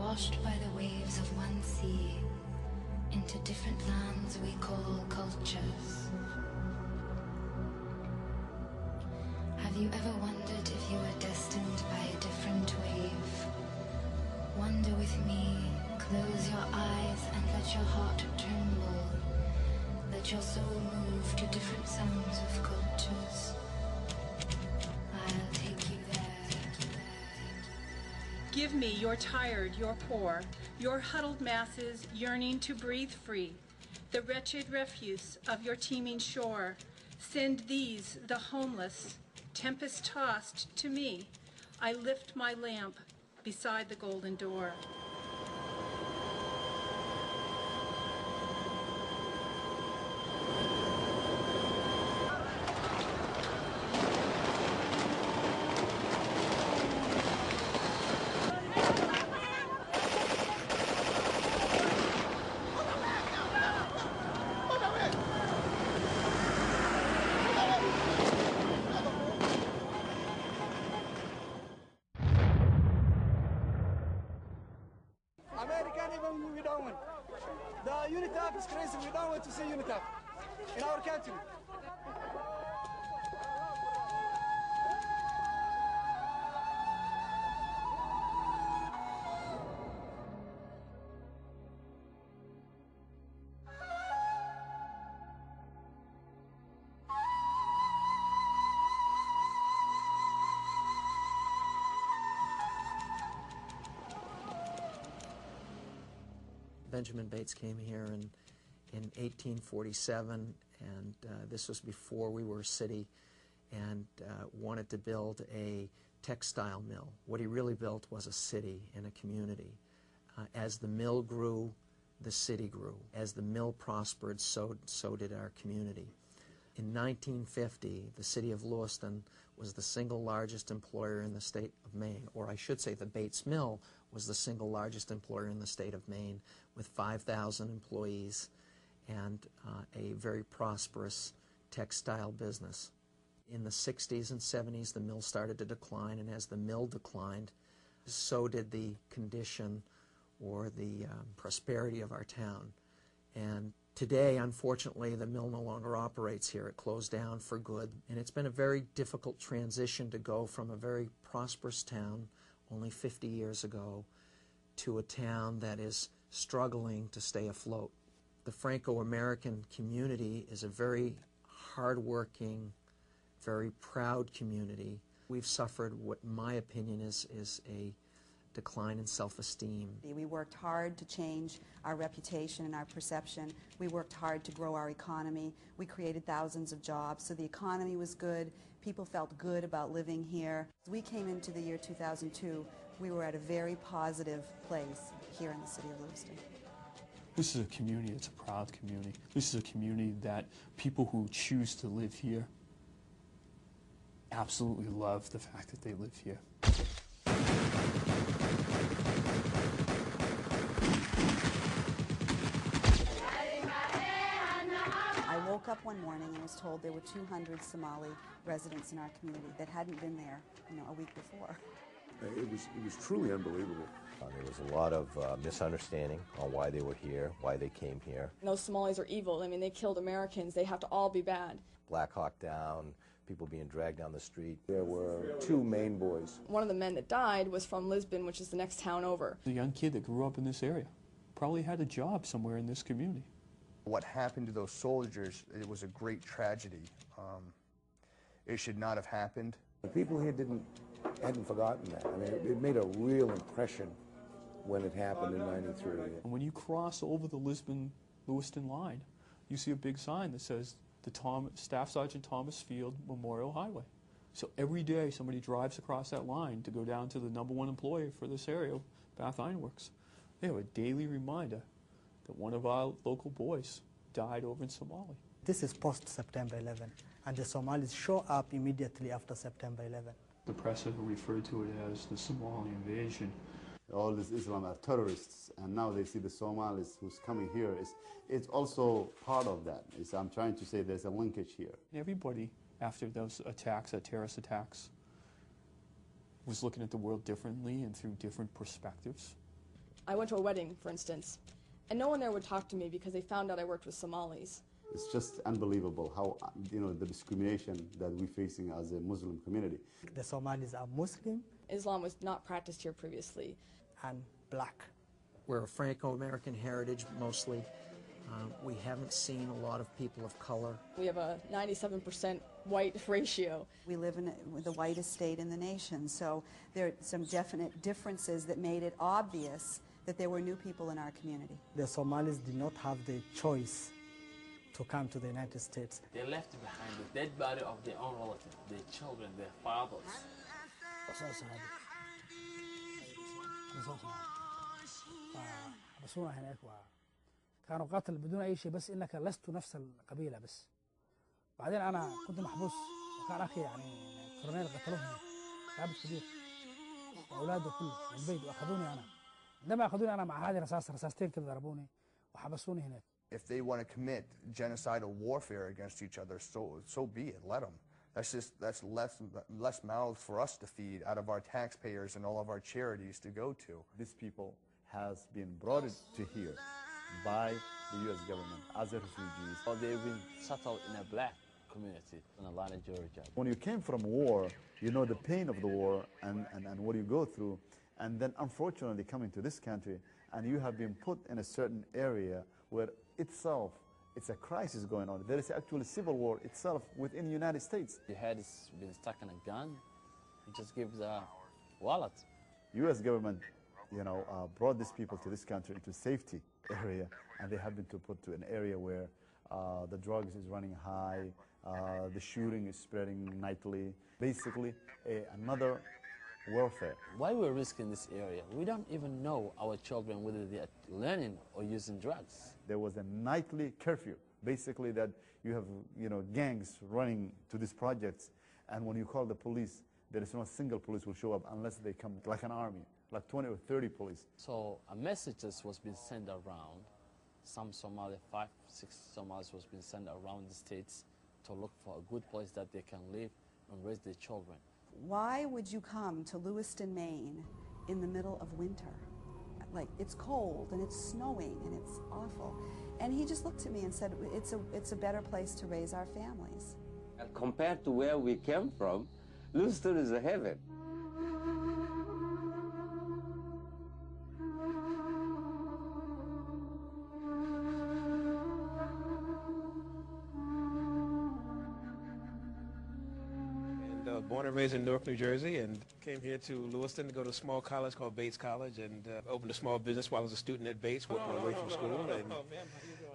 washed by the waves of one sea into different lands we call cultures. Have you ever wondered if you were destined by a different wave? Wonder with me, close your eyes and let your heart tremble. Let your soul move to different sounds of cultures. I'll take you there. Give me your tired, your poor, your huddled masses yearning to breathe free, the wretched refuse of your teeming shore. Send these, the homeless, tempest-tossed, to me. I lift my lamp beside the golden door. American even we don't want. The UNITAC is crazy. We don't want to see UNITAC in our country. Benjamin Bates came here in 1847, and this was before we were a city, and wanted to build a textile mill. What he really built was a city and a community. As the mill grew, the city grew. As the mill prospered, so did our community. In 1950, the city of Lewiston was the single largest employer in the state of Maine, or I should say the Bates Mill was the single largest employer in the state of Maine, with 5,000 employees and a very prosperous textile business. In the 60s and 70s, the mill started to decline, and as the mill declined, so did the condition or the prosperity of our town. And today, unfortunately, the mill no longer operates here. It closed down for good, and it's been a very difficult transition to go from a very prosperous town only 50 years ago to a town that is struggling to stay afloat. The Franco-American community is a very hard-working, very proud community. We've suffered what, in my opinion, is a decline in self-esteem. We worked hard to change our reputation and our perception. We worked hard to grow our economy. We created thousands of jobs, so the economy was good. People felt good about living here. As we came into the year 2002, we were at a very positive place here in the city of Lewiston. This is a community, it's a proud community. This is a community that people who choose to live here absolutely love the fact that they live here. I woke up one morning and was told there were 200 Somali residents in our community that hadn't been there, a week before. It was truly unbelievable. There was a lot of misunderstanding on why they were here, why they came here. Those Somalis are evil. I mean, they killed Americans. They have to all be bad. Black Hawk Down, people being dragged down the street. There were two Maine boys. One of the men that died was from Lisbon, which is the next town over. The young kid that grew up in this area probably had a job somewhere in this community. What happened to those soldiers, it was a great tragedy. It should not have happened. The people here hadn't forgotten that. I mean, it made a real impression when it happened in '93. And when you cross over the Lisbon-Lewiston line, you see a big sign that says the Staff Sergeant Thomas Field Memorial Highway. So every day somebody drives across that line to go down to the #1 employer for this area, Bath Iron Works. They have a daily reminder that one of our local boys died over in Somali. This is post-September 11, and the Somalis show up immediately after September 11. The press have referred to it as the Somali invasion. All these Islam are terrorists, and now they see the Somalis who's coming here. It's also part of that. I'm trying to say there's a linkage here. Everybody, after those attacks, terrorist attacks, was looking at the world differently and through different perspectives. I went to a wedding, for instance, and no one there would talk to me because they found out I worked with Somalis. It's just unbelievable how, the discrimination that we're facing as a Muslim community. The Somalis are Muslim. Islam was not practiced here previously. And black. We're a Franco-American heritage mostly. We haven't seen a lot of people of color. We have a 97% white ratio. We live in the whitest state in the nation, so there are some definite differences that made it obvious that there were new people in our community. The Somalis did not have the choice to come to the United States. They left behind the dead body of their own relatives, their children, their fathers. كانوا قتل بدون أي شيء بس إنك لست نفس القبيلة بس. بعدين أنا كنت محبوس وكان أخي كورنيل قتلوه هنا ضابط كبير وأولاده كله من البيت وأخذوني أنا. عندما أخذوني أنا مع هذه رصاصتين كده ضربوني وحبسوني هناك. If they want to commit genocidal warfare against each other, so be it. Let them. That's less mouths for us to feed out of our taxpayers and all of our charities to go to. These people has been brought to here by the U.S. government as refugees. Or they've been settled in a black community in Atlanta, Georgia. When you came from war, you know the pain of the war and what you go through, and then unfortunately coming to this country, and you have been put in a certain area where itself it's a crisis going on. There is actually civil war itself within the United States. Your head has been stuck in a gun. It just gives a wallet. U.S. government, brought these people to this country into safety area, and they have been put to an area where the drugs is running high, the shooting is spreading nightly. Basically, another warfare. Why we're risking this area? We don't even know our children whether they are learning or using drugs. There was a nightly curfew, basically that you have, gangs running to these projects, and when you call the police, there is not a single police will show up unless they come like an army, like 20 or 30 police. So a message was being sent around. Some Somali, 5, 6 Somalis was being sent around the states to look for a good place that they can live and raise their children. Why would you come to Lewiston, Maine in the middle of winter? Like, it's cold and it's snowing and it's awful. And he just looked at me and said, it's a better place to raise our families. And compared to where we came from, Lewiston is a heaven. Born and raised in Newark, New Jersey, and came here to Lewiston to go to a small college called Bates College, and opened a small business while I was a student at Bates, working my way from school. And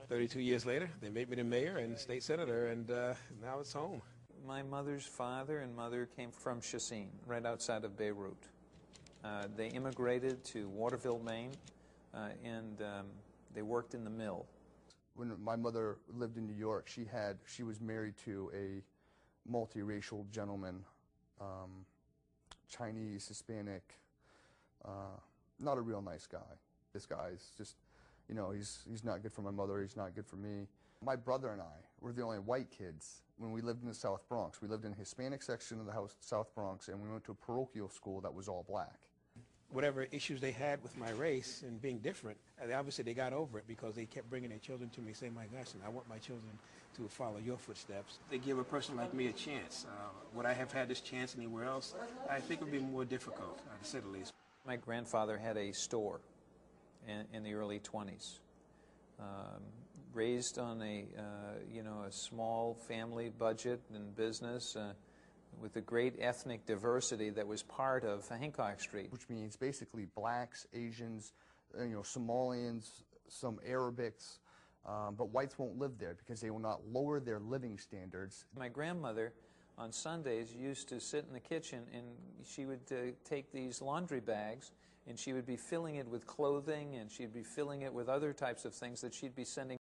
32 years later, they made me the mayor and state senator, and now it's home. My mother's father and mother came from Chassin, right outside of Beirut. They immigrated to Waterville, Maine, and they worked in the mill. When my mother lived in New York, she was married to a multiracial gentleman, Chinese, Hispanic, not a real nice guy. This guy is just, he's not good for my mother, he's not good for me. My brother and I were the only white kids when we lived in the South Bronx. We lived in the Hispanic section of the South Bronx, and we went to a parochial school that was all black. Whatever issues they had with my race and being different, obviously they got over it because they kept bringing their children to me saying, my gosh, I want my children to follow your footsteps. They give a person like me a chance. Would I have had this chance anywhere else? I think it would be more difficult, to say the least. My grandfather had a store in the early 20s. Raised on a small family budget and business with a great ethnic diversity that was part of Hancock Street. Which means basically blacks, Asians, Somalians, some Arabics, but whites won't live there because they will not lower their living standards. My grandmother on Sundays used to sit in the kitchen, and she would take these laundry bags and she would be filling it with clothing, and she'd be filling it with other types of things that she'd be sending